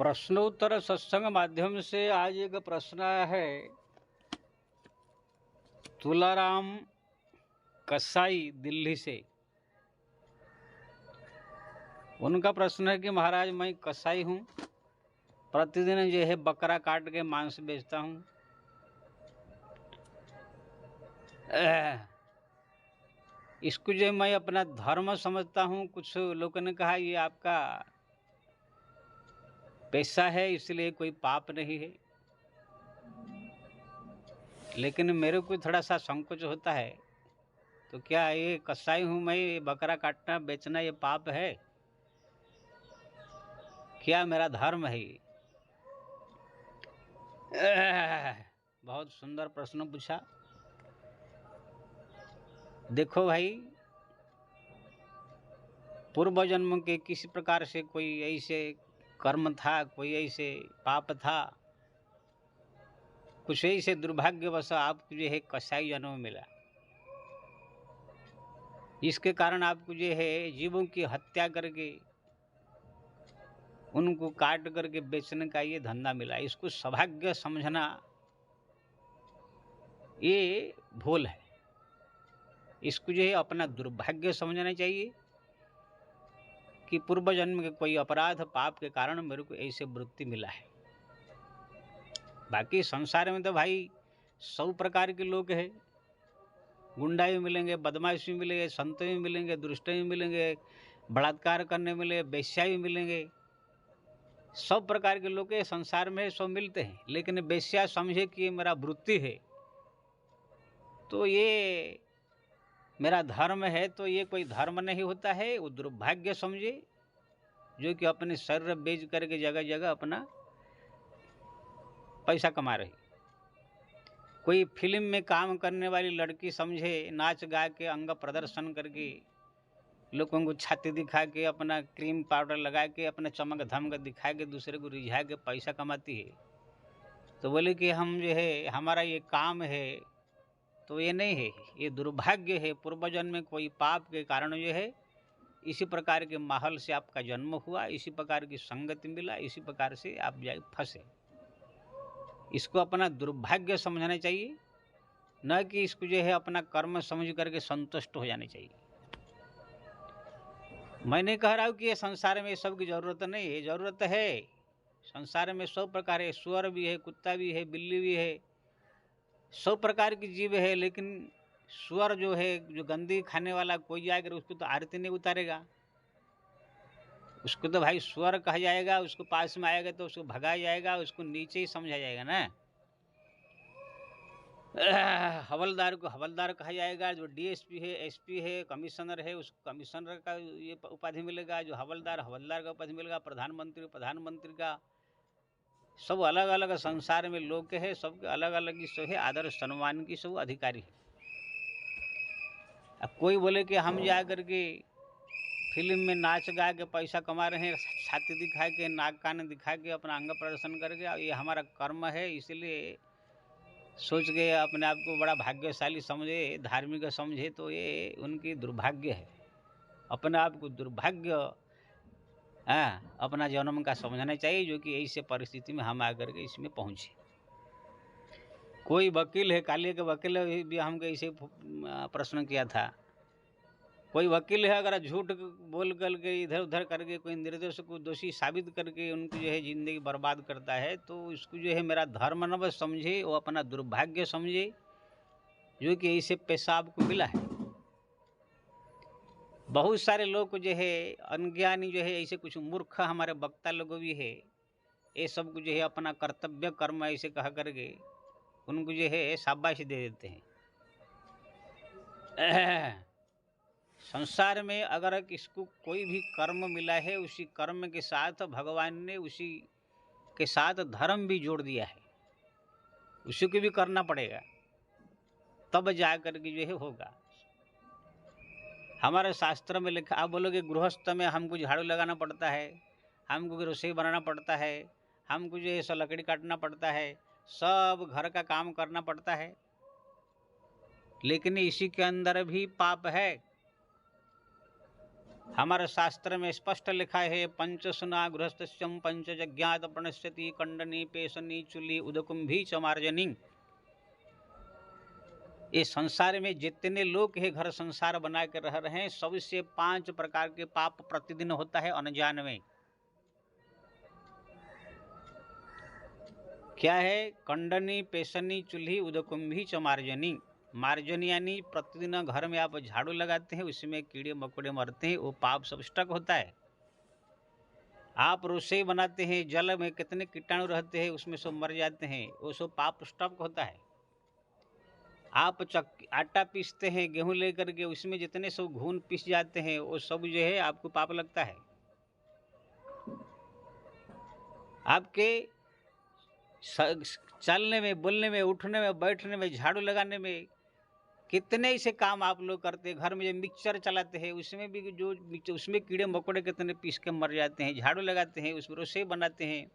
प्रश्नोत्तर सत्संग माध्यम से आज एक प्रश्न आया है। तुलाराम कसाई दिल्ली से। उनका प्रश्न है कि महाराज, मैं कसाई हूँ, प्रतिदिन जो है बकरा काट के मांस बेचता हूँ। इसको जो मैं अपना धर्म समझता हूँ। कुछ लोगों ने कहा ये आपका पैसा है, इसलिए कोई पाप नहीं है, लेकिन मेरे को थोड़ा सा संकोच होता है। तो क्या ये कसाई हूँ मैं, ये बकरा काटना बेचना ये पाप है? क्या मेरा धर्म है ये? बहुत सुंदर प्रश्न पूछा। देखो भाई, पूर्व जन्म के किसी प्रकार से कोई ऐसे कर्म था, कोई ऐसे पाप था, कुछ ऐसे दुर्भाग्यवश आपको जो है कसाई जन्म मिला। इसके कारण आपको जो है जीवों की हत्या करके उनको काट करके बेचने का ये धंधा मिला। इसको सौभाग्य समझना ये भूल है। इसको जो है अपना दुर्भाग्य समझना चाहिए कि पूर्व जन्म के कोई अपराध पाप के कारण मेरे को ऐसे वृत्ति मिला है। बाकी संसार में तो भाई 100 प्रकार के लोग हैं। गुंडा भी मिलेंगे, बदमाश भी मिलेंगे, संत भी मिलेंगे, दुष्ट भी मिलेंगे, बलात्कार करने मिले, वेश्या भी मिलेंगे। 100 प्रकार के लोग संसार में सब मिलते हैं। लेकिन वेश्या समझे कि ये मेरा वृत्ति है, तो ये मेरा धर्म है, तो ये कोई धर्म नहीं होता है। वो दुर्भाग्य समझे, जो कि अपने शरीर बेच करके जगह जगह अपना पैसा कमा रही। कोई फिल्म में काम करने वाली लड़की समझे, नाच गा के अंग प्रदर्शन करके लोगों को छाती दिखा के, अपना क्रीम पाउडर लगा के, अपना चमक धमक दिखा के दूसरे को रिझा के पैसा कमाती है। तो बोले कि हम जो है हमारा ये काम है, तो ये नहीं है, ये दुर्भाग्य है। पूर्व जन्म में कोई पाप के कारण जो है इसी प्रकार के माहौल से आपका जन्म हुआ, इसी प्रकार की संगति मिला, इसी प्रकार से आप जाए फंसे। इसको अपना दुर्भाग्य समझना चाहिए, न कि इसको जो है अपना कर्म समझ करके संतुष्ट हो जाने चाहिए। मैं नहीं कह रहा हूँ कि ये संसार में सब की जरूरत नहीं है, जरूरत है। संसार में 100 प्रकार है, सुअर भी है, कुत्ता भी है, बिल्ली भी है, 100 प्रकार की जीव है। लेकिन सुअर जो है, जो गंदगी खाने वाला, कोई जाएगा उसको तो आरती नहीं उतारेगा, उसको तो भाई सुअर कहा जाएगा। उसको पास में आएगा तो उसको भगाया जाएगा, उसको नीचे ही समझा जाएगा ना। हवलदार को हवलदार कहा जाएगा। जो डीएसपी है, एसपी है, कमिश्नर है, उसको कमिश्नर का ये उपाधि मिलेगा। जो हवलदार का उपाधि मिलेगा। प्रधानमंत्री का। सब अलग अलग संसार में लोग है, सबके अलग अलग की सब है आदर सम्मान की सब अधिकारी है। अब कोई बोले कि हम जा करके फिल्म में नाच गा के पैसा कमा रहे हैं, छाती दिखा के, नाक कान दिखा के, अपना अंग प्रदर्शन करके, ये हमारा कर्म है, इसलिए सोच के अपने आप को बड़ा भाग्यशाली समझे, धार्मिक समझे, तो ये उनकी दुर्भाग्य है। अपने आप को दुर्भाग्य अपना जन्म का समझना चाहिए, जो कि ऐसे परिस्थिति में हम आकर के इसमें पहुँचे। कोई वकील है, काली के वकील भी हमको ऐसे प्रश्न किया था। कोई वकील है, अगर झूठ बोल करके इधर उधर करके कोई निर्दोष को दोषी साबित करके उनको जो है ज़िंदगी बर्बाद करता है, तो इसको जो है मेरा धर्म न बस समझे, वो अपना दुर्भाग्य समझे, जो कि ऐसे पैसा आपको मिला है। बहुत सारे लोग जो है अनज्ञानी, जो है ऐसे कुछ मूर्ख हमारे वक्ता लोग भी है, ये सब को जो है अपना कर्तव्य कर्म ऐसे कह करके उनको जो है शाबाशी दे देते हैं। संसार में अगर किसको कोई भी कर्म मिला है, उसी कर्म के साथ भगवान ने उसी के साथ धर्म भी जोड़ दिया है। उसी को भी करना पड़ेगा, तब जा कर के जो है होगा। हमारे शास्त्र में लिखा, आप बोलोगे गृहस्थ में हमको झाड़ू लगाना पड़ता है, हमको रसोई बनाना पड़ता है, हमको जो है सब लकड़ी काटना पड़ता है, सब घर का काम करना पड़ता है, लेकिन इसी के अंदर भी पाप है। हमारे शास्त्र में स्पष्ट लिखा है, पंचसुना गृहस्थस्यम पंचजज्ञात प्रणश्यति कंडनी पेशनी चुली उदकुंभी च मार्जनी। ये संसार में जितने लोग है घर संसार बना के रह रहे हैं, सबसे 5 प्रकार के पाप प्रतिदिन होता है अनजान में। क्या है? कंडनी पेशनी चूल्ही उदकुंभी च मार्जनी। मार्जनी यानी प्रतिदिन घर में आप झाड़ू लगाते हैं, उसमें कीड़े मकोड़े मरते हैं, वो पाप सब स्टक होता है। आप रसोई बनाते हैं, जल में कितने कीटाणु रहते हैं, उसमें सब मर जाते हैं, वो सब पाप स्टक होता है। आप आटा पीसते हैं गेहूं लेकर के, उसमें जितने सब घून पीस जाते हैं, वो सब जो है आपको पाप लगता है। आपके चलने में, बोलने में, उठने में, बैठने में, झाड़ू लगाने में, कितने ऐसे काम आप लोग करते हैं। घर में जो मिक्सचर चलाते हैं, उसमें भी जो उसमें कीड़े मकोड़े कितने पीस के मर जाते हैं। झाड़ू लगाते हैं, उसमें रसोई बनाते हैं,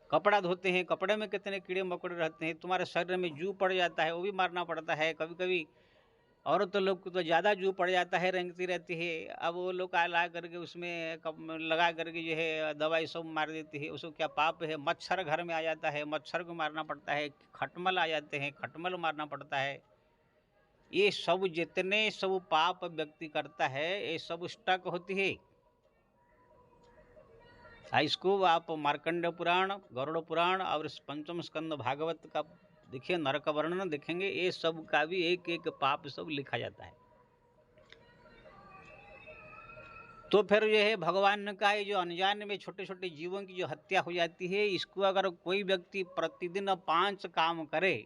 कपड़ा धोते हैं, कपड़े में कितने कीड़े मकोड़े रहते हैं। तुम्हारे शरीर में जू पड़ जाता है, वो भी मारना पड़ता है। कभी कभी औरत लोग को तो ज़्यादा जू पड़ जाता है, रेंगती रहती है। अब वो लोग ला करके उसमें लगा करके जो है दवाई सब मार देती है। उसको क्या पाप है? मच्छर घर में आ जाता है, मच्छर को मारना पड़ता है। खटमल आ जाते हैं, खटमल मारना पड़ता है। ये सब जितने सब पाप व्यक्ति करता है, ये सब स्टक होती है। इसको आप मार्कंड पुराण, गरुड़ पुराण और पंचम स्कंद भागवत का देखिए, नरक वर्णन देखेंगे, ये सब का भी एक एक पाप सब लिखा जाता है। तो फिर ये है भगवान का ये जो अनजान में छोटे छोटे जीवों की जो हत्या हो जाती है, इसको अगर कोई व्यक्ति प्रतिदिन 5 काम करे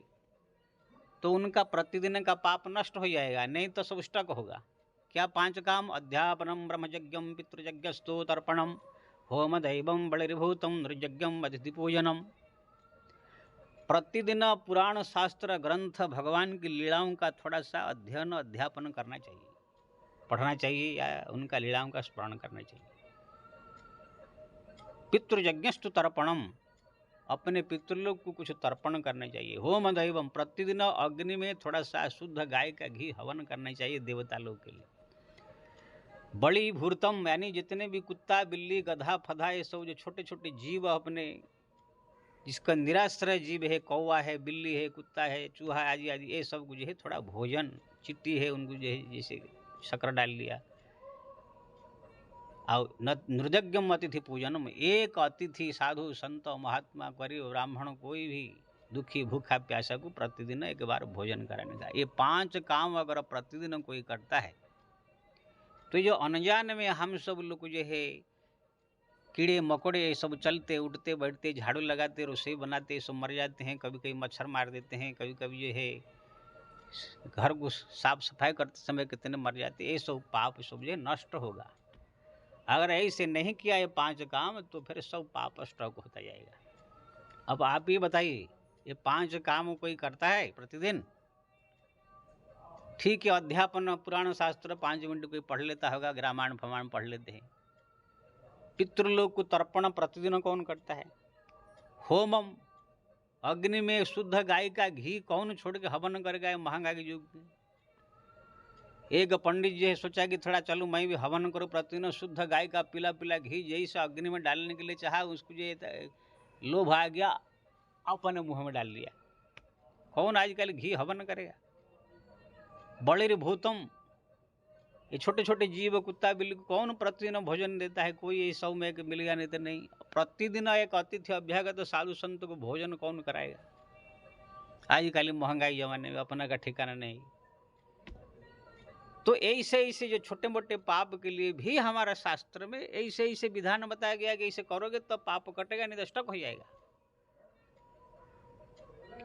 तो उनका प्रतिदिन का पाप नष्ट हो जाएगा, नहीं तो सब स्टक होगा। क्या 5 काम? अध्यापनम ब्रह्मयज्ञम पितृयज्ञस्तु तर्पणम होम दैवम बलिर्भूतम नृयज्ञम अतिथि पूजनम। प्रतिदिन पुराण शास्त्र ग्रंथ भगवान की लीलाओं का थोड़ा सा अध्ययन अध्यापन करना चाहिए, पढ़ना चाहिए, या उनका लीलाओं का स्मरण करना चाहिए। पितृयज्ञस्तु तर्पणम, अपने पितृलोक को कुछ तर्पण करना चाहिए। होम दैवम, प्रतिदिन अग्नि में थोड़ा सा शुद्ध गाय का घी हवन करना चाहिए देवता लोग के लिए। बलि भूतम, यानी जितने भी कुत्ता बिल्ली गधा फधा ये सब जो छोटे छोटे जीव अपने, जिसका निराश्रय जीव है, कौवा है, बिल्ली है, कुत्ता है, चूहा आदि आदि, ये सब जो है थोड़ा भोजन, चिट्टी है, उनको जो है जैसे शक्कर डाल लिया। और नृयज्ञम अतिथि पूजनम, एक अतिथि साधु संत महात्मा गरीब ब्राह्मण कोई भी दुखी भूखा प्यासा को प्रतिदिन एक बार भोजन कराने का। ये 5 काम अगर प्रतिदिन कोई करता है तो जो अनजान में हम सब लोग जो है कीड़े मकोड़े सब चलते उठते बैठते, झाड़ू लगाते, रसोई बनाते, सब मर जाते हैं। कभी कभी मच्छर मार देते हैं, कभी कभी जो है घर को साफ सफाई करते समय कितने मर जाते हैं। ये सब पाप सब जो नष्ट होगा। अगर ऐसे नहीं किया ये 5 काम तो फिर सब पाप स्टॉक होता जाएगा। अब आप ही बताइए, ये 5 काम कोई करता है प्रतिदिन? ठीक है, अध्यापन पुराण शास्त्र 5 मिनट कोई पढ़ लेता होगा, रामायण फमायण पढ़ लेते हैं। पितृलोक को तर्पण प्रतिदिन कौन करता है? होमम, अग्नि में शुद्ध गाय का घी कौन छोड़ के हवन कर गए महंगा के युग में? एक पंडित जी सोचा कि थोड़ा चलो मैं भी हवन करूँ, प्रतिदिन शुद्ध गाय का पीला पीला घी जैसे अग्नि में डालने के लिए चाहा, उसको जो लोभ आ गया, अपने मुंह में डाल लिया। कौन आजकल घी हवन करेगा? बलिर्भूतम, ये छोटे छोटे जीव कुत्ता बिल्ली को कौन प्रतिदिन भोजन देता है? कोई ये 100 में एक मिल गया, नहीं तो नहीं। प्रतिदिन एक अतिथि अभ्यागत तो साधु संत को भोजन कौन कराएगा? आजकल महंगाई जमाने में अपना का ठिकाना नहीं। तो ऐसे ऐसे जो छोटे मोटे पाप के लिए भी हमारा शास्त्र में ऐसे ऐसे विधान बताया गया कि ऐसे करोगे तो पाप कटेगा, नहीं तो स्टक हो जाएगा।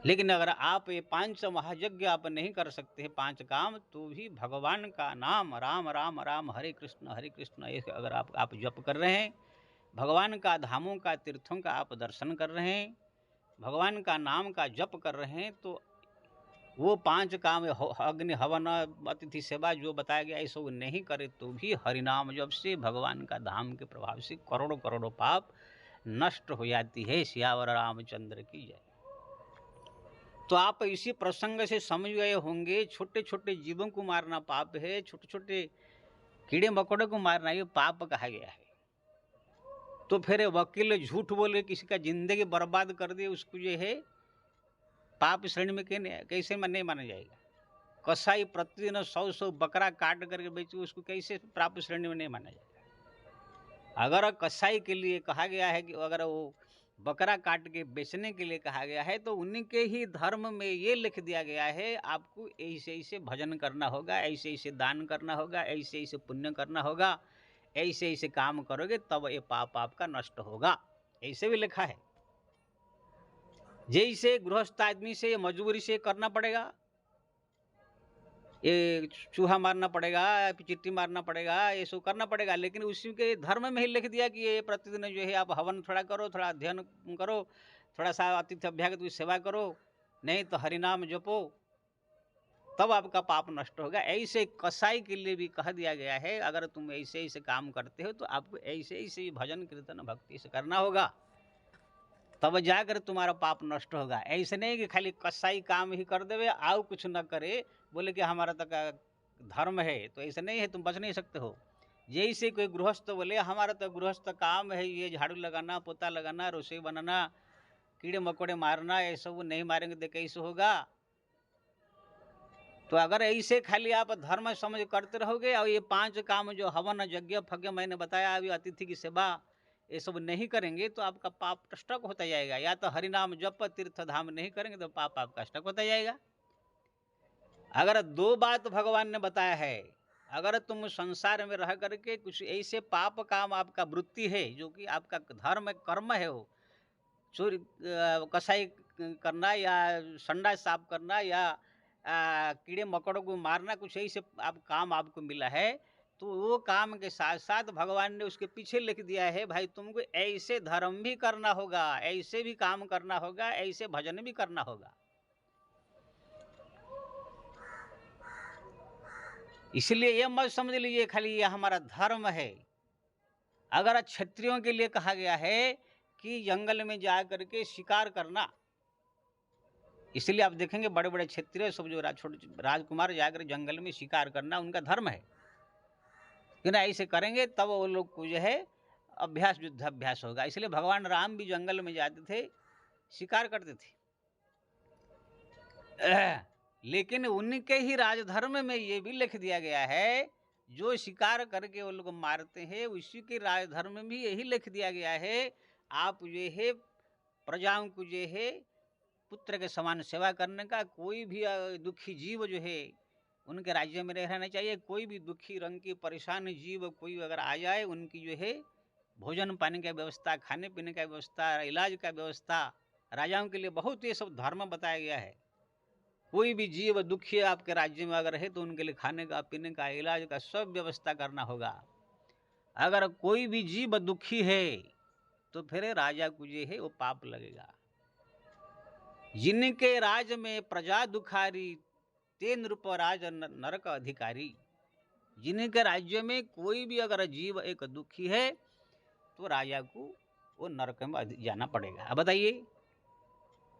लेकिन अगर आप ये 5 महायज्ञ आप नहीं कर सकते हैं 5 काम, तो भी भगवान का नाम राम राम राम हरे कृष्ण अगर आप जप कर रहे हैं, भगवान का धामों का तीर्थों का आप दर्शन कर रहे हैं, भगवान का नाम का जप कर रहे हैं, तो वो 5 काम अग्नि हवन अतिथि सेवा जो बताया गया है सब नहीं करे तो भी हरिनाम जप से भगवान का धाम के प्रभाव से करोड़ों करोड़ों पाप नष्ट हो जाती है। सियावर रामचंद्र की जय। तो आप इसी प्रसंग से समझ गए होंगे, छोटे छोटे जीवों को मारना पाप है, छोटे छोटे कीड़े मकोड़े को मारना ये पाप कहा गया है। तो फिर वकील झूठ बोल के किसी का जिंदगी बर्बाद कर दे, उसको जो है पाप श्रेणी में कैसे में नहीं माना जाएगा। कसाई प्रतिदिन 100 बकरा काट करके बेचे, उसको कैसे पाप श्रेणी में नहीं माना जाएगा। अगर कसाई के लिए कहा गया है कि अगर वो बकरा काट के बेचने के लिए कहा गया है, तो उन्हीं के ही धर्म में ये लिख दिया गया है आपको ऐसे ऐसे भजन करना होगा, ऐसे ऐसे दान करना होगा, ऐसे ऐसे पुण्य करना होगा, ऐसे ऐसे काम करोगे तब ये पाप आपका नष्ट होगा, ऐसे भी लिखा है। जैसे गृहस्थ आदमी से मजबूरी से करना पड़ेगा, ये चूहा मारना पड़ेगा, चिट्टी मारना पड़ेगा, ये सब करना पड़ेगा, लेकिन उसी के धर्म में ही लिख दिया कि ये प्रतिदिन जो है आप हवन थोड़ा करो, थोड़ा अध्ययन करो, थोड़ा सा आतिथ्य अभ्यागत की सेवा करो, नहीं तो हरिनाम जपो, तब आपका पाप नष्ट होगा। ऐसे कसाई के लिए भी कह दिया गया है, अगर तुम ऐसे ऐसे काम करते हो तो आपको ऐसे ऐसे भजन कीर्तन भक्ति से करना होगा, तब जाकर तुम्हारा पाप नष्ट होगा। ऐसे नहीं कि खाली कसाई काम ही कर देवे, आओ कुछ न करे, बोले कि हमारा तक धर्म है, तो ऐसे नहीं है, तुम बच नहीं सकते हो। जैसे कोई गृहस्थ बोले हमारा तो गृहस्थ काम है, ये झाड़ू लगाना, पोता लगाना, रसोई बनाना, कीड़े मकोड़े मारना, ये सब नहीं मारेंगे तो कैसे होगा। तो अगर ऐसे खाली आप धर्म समझ करते रहोगे और ये 5 काम जो हवन यज्ञ फज्ञ मैंने बताया, अभी अतिथि की सेवा, ये सब नहीं करेंगे तो आपका पाप स्टक होता जाएगा। या तो हरिनाम जप तीर्थ धाम नहीं करेंगे तो पाप आपका स्टक होता जाएगा। अगर 2 बात भगवान ने बताया है, अगर तुम संसार में रह करके कुछ ऐसे पाप काम आपका वृत्ति है जो कि आपका धर्म कर्म है, वो चोरी कसाई करना या संडा साफ करना या कीड़े मकोड़ों को मारना, कुछ ऐसे आप काम आपको मिला है, तो वो काम के साथ साथ भगवान ने उसके पीछे लिख दिया है भाई तुमको ऐसे धर्म भी करना होगा, ऐसे भी काम करना होगा, ऐसे भजन भी करना होगा। इसलिए ये मत समझ लीजिए खाली ये हमारा धर्म है। अगर क्षत्रियों के लिए कहा गया है कि जंगल में जा करके शिकार करना, इसलिए आप देखेंगे बड़े बड़े क्षत्रिय सब जो छोटे राजकुमार जाकर जंगल में शिकार करना उनका धर्म है, कि ना ऐसे करेंगे तब वो लोग को जो है अभ्यास युद्धाभ्यास होगा। इसलिए भगवान राम भी जंगल में जाते थे, शिकार करते थे। लेकिन उनके ही राजधर्म में ये भी लिख दिया गया है, जो शिकार करके वो लोग मारते हैं उसी के राजधर्म में भी यही लिख दिया गया है, आप जो है प्रजाओं को जो है पुत्र के समान सेवा करने का। कोई भी दुखी जीव जो है उनके राज्य में रहना चाहिए। कोई भी दुखी रंग की परेशान जीव कोई अगर आ जाए, उनकी जो है भोजन पानी का व्यवस्था, खाने पीने का व्यवस्था, इलाज का व्यवस्था, राजाओं के लिए बहुत ये सब धर्म बताया गया है। कोई भी जीव दुखी आपके राज्य में अगर है तो उनके लिए खाने का, पीने का, इलाज का सब व्यवस्था करना होगा। अगर कोई भी जीव दुखी है तो फिर राजा को जो है वो पाप लगेगा। जिनके राज में प्रजा दुखारी, ते नृप राज नरक अधिकारी। जिनके राज्य में कोई भी अगर जीव एक दुखी है तो राजा को वो नरक में जाना पड़ेगा। अब बताइए,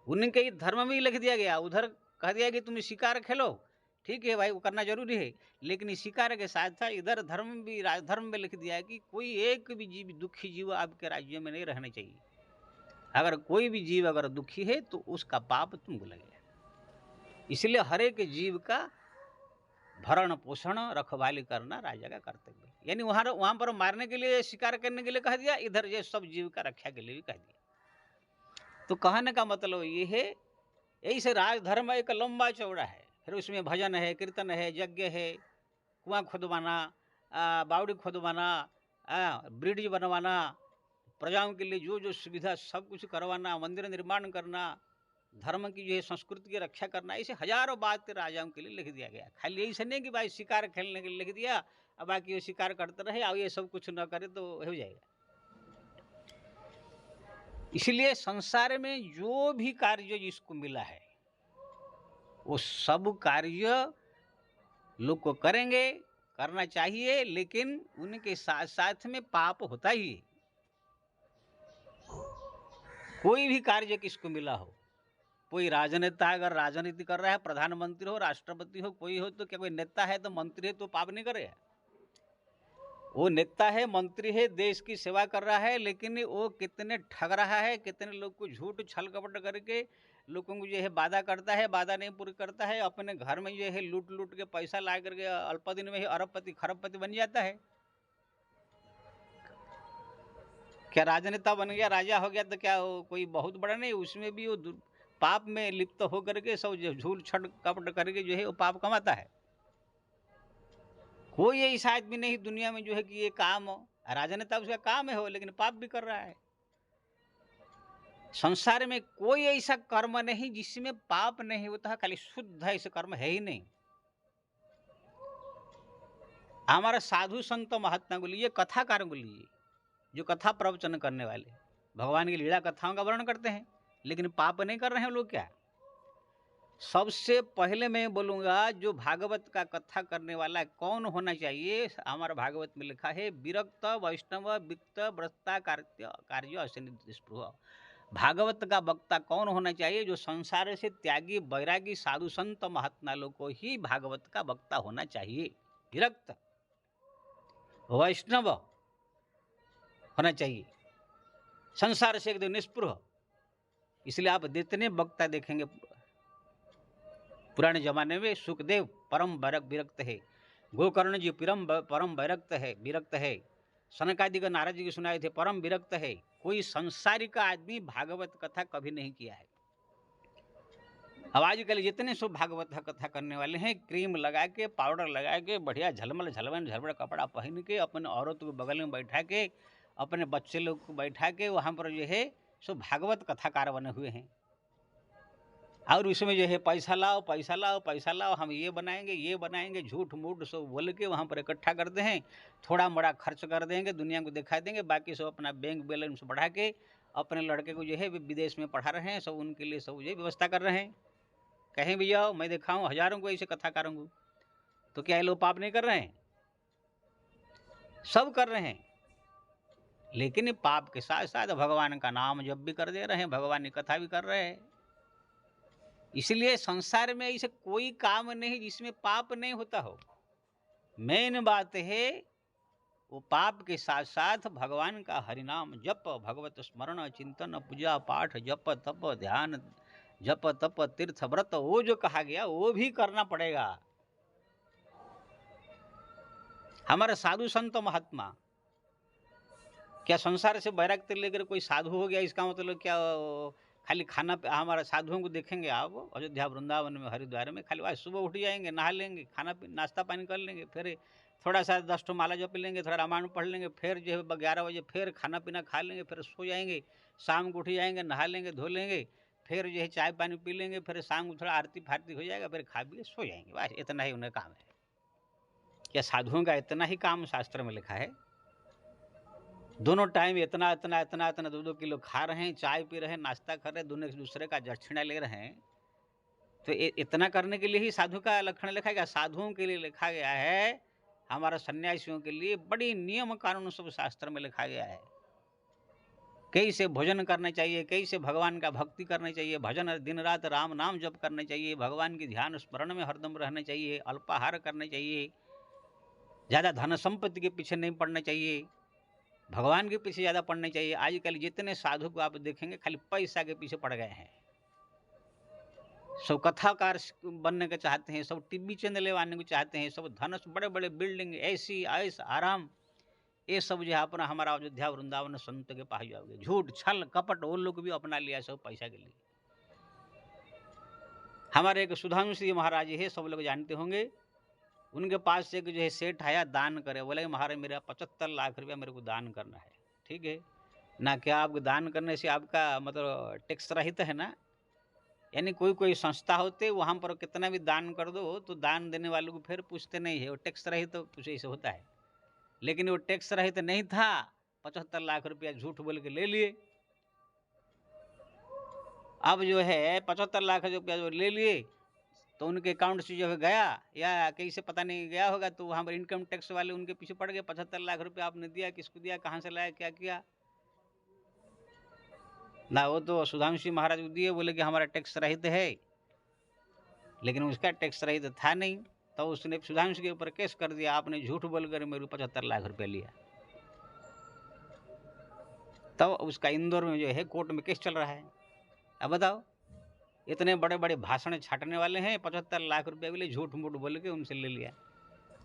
उनके ही धर्म में ही लिख दिया गया। उधर कह दिया कि तुम शिकार खेलो, ठीक है भाई वो करना जरूरी है, लेकिन इस शिकार के साथ साथ इधर धर्म भी राजधर्म में लिख दिया है कि कोई एक भी जीव दुखी जीव आपके राज्य में नहीं रहना चाहिए। अगर कोई भी जीव अगर दुखी है तो उसका पाप तुमको लगेगा। इसलिए हर एक जीव का भरण पोषण रखवाली करना राजा का कर्तव्य। यानी वहां पर मारने के लिए, शिकार करने के लिए कह दिया, इधर ये सब जीव का रक्षा के लिए भी कह दिया। तो कहने का मतलब ये है, ऐसे राजधर्म एक लंबा चौड़ा है, फिर उसमें भजन है, कीर्तन है, यज्ञ है, कुआं खुदवाना, बावड़ी खुदवाना, ब्रिज बनवाना, प्रजाओं के लिए जो जो सुविधा सब कुछ करवाना, मंदिर निर्माण करना, धर्म की जो है संस्कृति की रक्षा करना, ऐसे हजारों बात राजाओं के लिए लिख दिया गया। खाली ऐसे नहीं कि भाई शिकार खेलने के लिए लिख दिया, अब बाकी वो शिकार करते रहे और ये सब कुछ न करे तो हो जाएगा। इसलिए संसार में जो भी कार्य जिसको मिला है वो सब कार्य लोग को करेंगे, करना चाहिए, लेकिन उनके साथ साथ में पाप होता ही है। कोई भी कार्य किसको मिला हो, कोई राजनेता अगर राजनीति कर रहा है, प्रधानमंत्री हो, राष्ट्रपति हो, कोई हो, तो क्या कोई नेता है तो मंत्री है तो पाप नहीं करेगा। वो नेता है, मंत्री है, देश की सेवा कर रहा है, लेकिन वो कितने ठग रहा है, कितने लोग को झूठ छल कपट करके लोगों को जो है वादा करता है, वादा नहीं पूरी करता है, अपने घर में जो है लूट लूट के पैसा ला करके अल्प दिन में ही अरबपति खरबपति बन जाता है। क्या राजनेता बन गया, राजा हो गया तो क्या कोई बहुत बड़ा नहीं, उसमें भी वो पाप में लिप्त होकर के सब झूठ छल कपट करके जो है वो पाप कमाता है। कोई ऐसा आदमी नहीं दुनिया में जो है कि ये काम हो, राजनेता उसका काम है हो, लेकिन पाप भी कर रहा है। संसार में कोई ऐसा कर्म नहीं जिसमें पाप नहीं होता, खाली शुद्ध ऐसा कर्म है ही नहीं। हमारा साधु संत महात्मा को लिए, कथाकार को लिए, जो कथा प्रवचन करने वाले भगवान की लीला कथाओं का वर्णन करते हैं, लेकिन पाप नहीं कर रहे हैं लोग। क्या सबसे पहले मैं बोलूँगा, जो भागवत का कथा करने वाला कौन होना चाहिए? हमारा भागवत में लिखा है, विरक्त वैष्णव विक्त व्रता कार्य स्पृह। भागवत का वक्ता कौन होना चाहिए? जो संसार से त्यागी बैरागी साधु संत महात्मा लोग को ही भागवत का वक्ता होना चाहिए। विरक्त वैष्णव होना चाहिए, संसार से एकदम निष्पृह। इसलिए आप जितने वक्ता देखेंगे पुराने जमाने में, सुखदेव परम विरक्त है, गोकर्ण जी परम विरक्त है, सनकादि का नारद जी के सुनाए थे, परम विरक्त है। कोई संसारिक का आदमी भागवत कथा कभी नहीं किया है। अब आजकल जितने सब भागवत कथा करने वाले हैं, क्रीम लगा के, पाउडर लगा के, बढ़िया झलमल कपड़ा पहन के, अपने औरत को बगल में बैठा के, अपने बच्चे लोग को बैठा के वहाँ पर जो है सब भागवत कथाकार बने हुए हैं। और उसमें जो है पैसा लाओ पैसा लाओ पैसा लाओ, हम ये बनाएंगे, झूठ मूठ सब बोल के वहाँ पर इकट्ठा करते हैं, थोड़ा मोड़ा खर्च कर देंगे, दुनिया को दिखा देंगे, बाकी सब अपना बैंक बैलेंस बढ़ा के अपने लड़के को जो है विदेश में पढ़ा रहे हैं, सब उनके लिए सब जो व्यवस्था कर रहे हैं। कहीं भी जाओ, मैं देखा हूँ हजारों को ऐसे कथाकारों को। तो क्या ये लोग पाप नहीं कर रहे हैं? सब कर रहे हैं, लेकिन पाप के साथ साथ भगवान का नाम जप भी कर दे रहे हैं, भगवान की कथा भी कर रहे हैं। इसलिए संसार में ऐसे कोई काम नहीं जिसमें पाप नहीं होता हो। मेन बात है वो पाप के साथ साथ भगवान का हरिनाम जप, भगवत स्मरण, चिंतन, पूजा पाठ, जप तप ध्यान, जप तप तीर्थ व्रत, वो जो कहा गया वो भी करना पड़ेगा। हमारे साधु संत महात्मा, क्या संसार से वैराग्य लेकर कोई साधु हो गया इसका मतलब क्या खाली खाना? हमारा साधुओं को देखेंगे आप अयोध्या वृंदावन में, हरिद्वार में, खाली आज सुबह उठ जाएंगे, नहा लेंगे, खाना नाश्ता पानी कर लेंगे, फिर थोड़ा सा 10 ठो माला जप लेंगे, थोड़ा रामायण पढ़ लेंगे, फिर जो है 11 बजे फिर खाना पीना खा लेंगे, फिर सो जाएंगे, शाम को उठ जाएंगे, नहा लेंगे, धो लेंगे, फिर जो है चाय पानी पी लेंगे, फिर शाम को थोड़ा आरती फारती हो जाएगा, फिर खा पी सो जाएंगे, बस इतना ही उन्हें काम है। क्या साधुओं का इतना ही काम शास्त्र में लिखा है? दोनों टाइम इतना 2-2 किलो खा रहे हैं, चाय पी रहे हैं, नाश्ता कर रहे हैं, दोनों एक दूसरे का दक्षिणा ले रहे हैं, तो इतना करने के लिए ही साधु का लक्षण लिखा गया? साधुओं के लिए लिखा गया है, हमारा सन्यासियों के लिए बड़ी नियम कानून सब शास्त्र में लिखा गया है। कैसे भोजन करना चाहिए, कैसे भगवान का भक्ति करनी चाहिए, भजन दिन रात राम नाम जप करने चाहिए, भगवान की ध्यान स्मरण में हरदम रहना चाहिए, अल्पाहार करना चाहिए, ज़्यादा धन संपत्ति के पीछे नहीं पड़ना चाहिए, भगवान के पीछे ज़्यादा पड़ने चाहिए। आजकल जितने साधु को आप देखेंगे खाली पैसा के पीछे पड़ गए हैं, सब कथाकार बनने के चाहते हैं, सब टीवी चैनल आने को चाहते हैं, सब धन बड़े बड़े बिल्डिंग, ऐसी ऐश आराम, ये सब जो है अपना हमारा अयोध्या वृंदावन संत के पास जाओगे, झूठ छल कपट वो लोग भी अपना लिया सब पैसा के लिए। हमारे एक सुधांशु जी महाराज है, सब लोग जानते होंगे, उनके पास एक जो है सेठ आया दान करे, बोले महाराज मेरा 75 लाख रुपया मेरे को दान करना है। ठीक है ना, क्या आपको दान करने से आपका मतलब टैक्स रहित है ना? यानी कोई कोई संस्था होते वहाँ पर कितना भी दान कर दो तो दान देने वालों को फिर पूछते नहीं है, वो टैक्स रहित तो कुछ ऐसे होता है। लेकिन वो टैक्स रहित नहीं था, 75 लाख रुपया झूठ बोल के ले लिए। अब जो है 75 लाख रुपया जो ले लिए तो उनके अकाउंट से जो है गया या कैसे पता नहीं गया होगा, तो वहाँ पर इनकम टैक्स वाले उनके पीछे पड़ गए, 75 लाख रुपया आपने दिया, किसको दिया, कहाँ से लाया, क्या किया ना? वो तो सुधांशु महाराज को दिए, बोले कि हमारा टैक्स रहित है, लेकिन उसका टैक्स रहित था नहीं। तो उसने सुधांशु के ऊपर केस कर दिया, आपने झूठ बोलकर मेरे 75 लाख रुपया लिया। तब उसका इंदौर में जो है कोर्ट में केस चल रहा है। अब बताओ, इतने बड़े बड़े भाषण छाटने वाले हैं, 75 लाख रुपये के लिए झूठ मूठ बोल के उनसे ले लिया।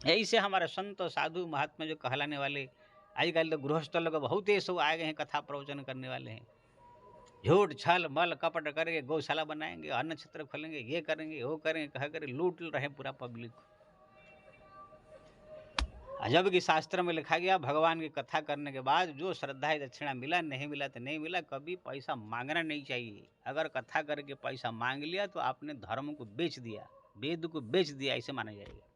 यही से हमारे संत साधु महात्मा जो कहलाने वाले, आजकल तो गृहस्थ लोग बहुत ही सब आ गए हैं, कथा प्रवचन करने वाले हैं। झूठ छल मल कपट करके गौशाला बनाएंगे, अन्न क्षेत्र खोलेंगे, ये करेंगे वो करेंगे, कह कर लूट रहे पूरा पब्लिक को। जबकि शास्त्र में लिखा गया, भगवान की कथा करने के बाद जो श्रद्धा है दक्षिणा मिला, नहीं मिला तो नहीं मिला, कभी पैसा मांगना नहीं चाहिए। अगर कथा करके पैसा मांग लिया तो आपने धर्म को बेच दिया, वेद को बेच दिया, ऐसे माना जाएगा।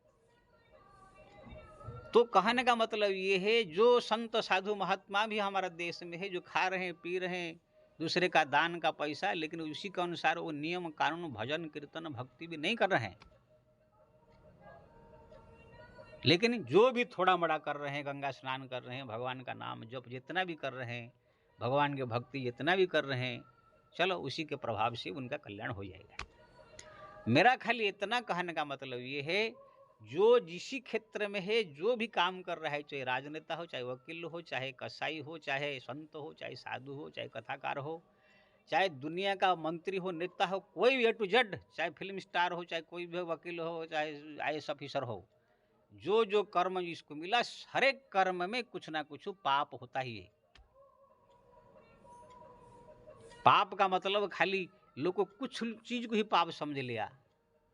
तो कहने का मतलब ये है, जो संत साधु महात्मा भी हमारा देश में है, जो खा रहे हैं पी रहे हैं दूसरे का दान का पैसा, लेकिन उसी के अनुसार वो नियम कानून भजन कीर्तन भक्ति भी नहीं कर रहे हैं। लेकिन जो भी थोड़ा बड़ा कर रहे हैं, गंगा स्नान कर रहे हैं, भगवान का नाम जप जितना भी कर रहे हैं, भगवान की भक्ति जितना भी कर रहे हैं, चलो उसी के प्रभाव से उनका कल्याण हो जाएगा। मेरा खाली इतना कहने का मतलब ये है, जो जिस क्षेत्र में है, जो भी काम कर रहा है, चाहे राजनेता हो, चाहे वकील हो, चाहे कसाई हो, चाहे संत हो, चाहे साधु हो, चाहे कथाकार हो, चाहे दुनिया का मंत्री हो, नेता हो, कोई भी A to Z, चाहे फिल्म स्टार हो, चाहे कोई भी वकील हो, चाहे IAS ऑफिसर हो, जो जो कर्म जिसको मिला, हर एक कर्म में कुछ ना कुछ पाप होता ही है। पाप का मतलब खाली लोग को कुछ चीज को ही पाप समझ लिया।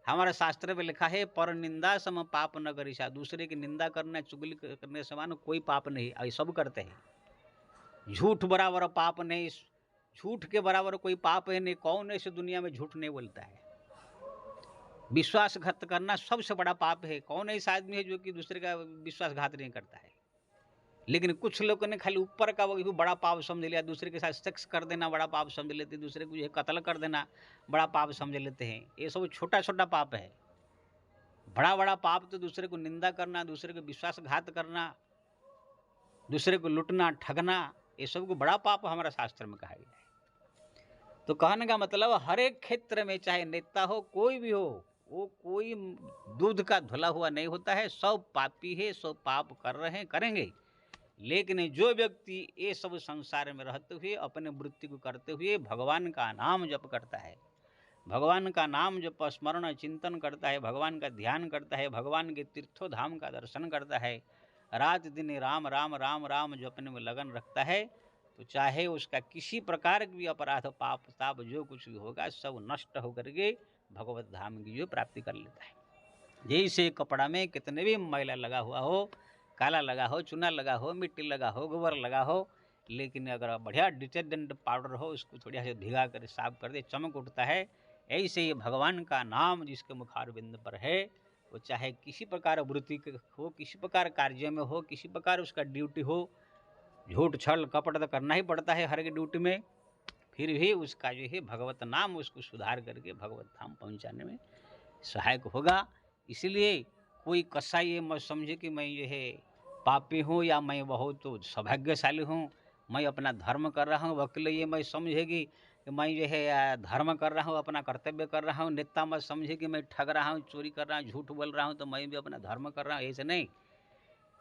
हमारे शास्त्र में लिखा है, पर निंदा सम पाप न करिसा, दूसरे की निंदा करना चुगली करने समान कोई पाप नहीं, ये सब करते हैं। झूठ बराबर पाप नहीं, झूठ के बराबर कोई पाप है नहीं। कौन ऐसे दुनिया में झूठ नहीं बोलता है? विश्वासघात करना सबसे बड़ा पाप है। कौन ऐसा आदमी है जो कि दूसरे का विश्वासघात नहीं करता है? लेकिन कुछ लोगों ने खाली ऊपर का वो बड़ा पाप समझ लिया, दूसरे के साथ सेक्स कर देना बड़ा पाप समझ लेते, दूसरे को कत्ल कर देना बड़ा पाप समझ लेते हैं। ये सब छोटा छोटा पाप है। बड़ा बड़ा पाप तो दूसरे को निंदा करना, दूसरे को विश्वासघात करना, दूसरे को लूटना ठगना, ये सब को बड़ा पाप हमारा शास्त्र में कहा गया है। तो कहने का मतलब, हर एक क्षेत्र में चाहे नेता हो, कोई भी हो, वो कोई दूध का धुला हुआ नहीं होता है। सब पापी है, सब पाप कर रहे हैं, करेंगे। लेकिन जो व्यक्ति ये सब संसार में रहते हुए अपने वृत्ति को करते हुए भगवान का नाम जप करता है, भगवान का नाम जप स्मरण चिंतन करता है, भगवान का ध्यान करता है, भगवान के तीर्थों धाम का दर्शन करता है, रात दिन राम राम राम राम जपने में लगन रखता है, तो चाहे उसका किसी प्रकार की भी अपराध पाप ताप जो कुछ भी होगा, सब नष्ट होकर के भगवत धाम की जो प्राप्ति कर लेता है। जैसे कपड़ा में कितने भी मैला लगा हुआ हो, काला लगा हो, चूना लगा हो, मिट्टी लगा हो, गोबर लगा हो, लेकिन अगर बढ़िया डिटर्जेंट पाउडर हो, उसको थोड़ा सा भिगा कर साफ कर दे, चमक उठता है। ऐसे ही भगवान का नाम जिसके मुखारबिंद पर है, वो चाहे किसी प्रकार वृत्ति हो, किसी प्रकार कार्य में हो, किसी प्रकार उसका ड्यूटी हो, झूठ छल कपट तो करना ही पड़ता है हर एक ड्यूटी में, फिर भी उसका जो है भगवत नाम उसको सुधार करके भगवत धाम पहुँचाने में सहायक होगा। इसलिए कोई कसाई ये मत समझे कि मैं जो है पापी हूँ या मैं बहुत सौभाग्यशाली हूँ, मैं अपना धर्म कर रहा हूँ। वकील ये मैं समझेगी कि मैं जो है धर्म कर रहा हूँ, अपना कर्तव्य कर रहा हूँ। नेता मत समझे कि मैं ठग रहा हूँ, चोरी कर रहा हूँ, झूठ बोल रहा हूँ तो मैं भी अपना धर्म कर रहा हूँ, ऐसे नहीं।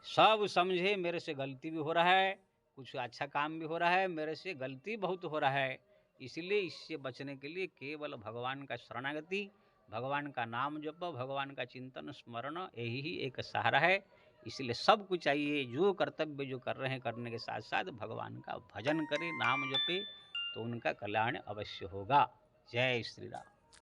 सब समझे मेरे से गलती भी हो रहा है, कुछ अच्छा काम भी हो रहा है, मेरे से गलती बहुत हो रहा है। इसलिए इससे बचने के लिए केवल भगवान का शरणागति, भगवान का नाम जप, भगवान का चिंतन स्मरण, यही ही एक सहारा है। इसलिए सबको चाहिए जो कर्तव्य जो कर रहे हैं करने के साथ साथ भगवान का भजन करें, नाम जपे, तो उनका कल्याण अवश्य होगा। जय श्री राम।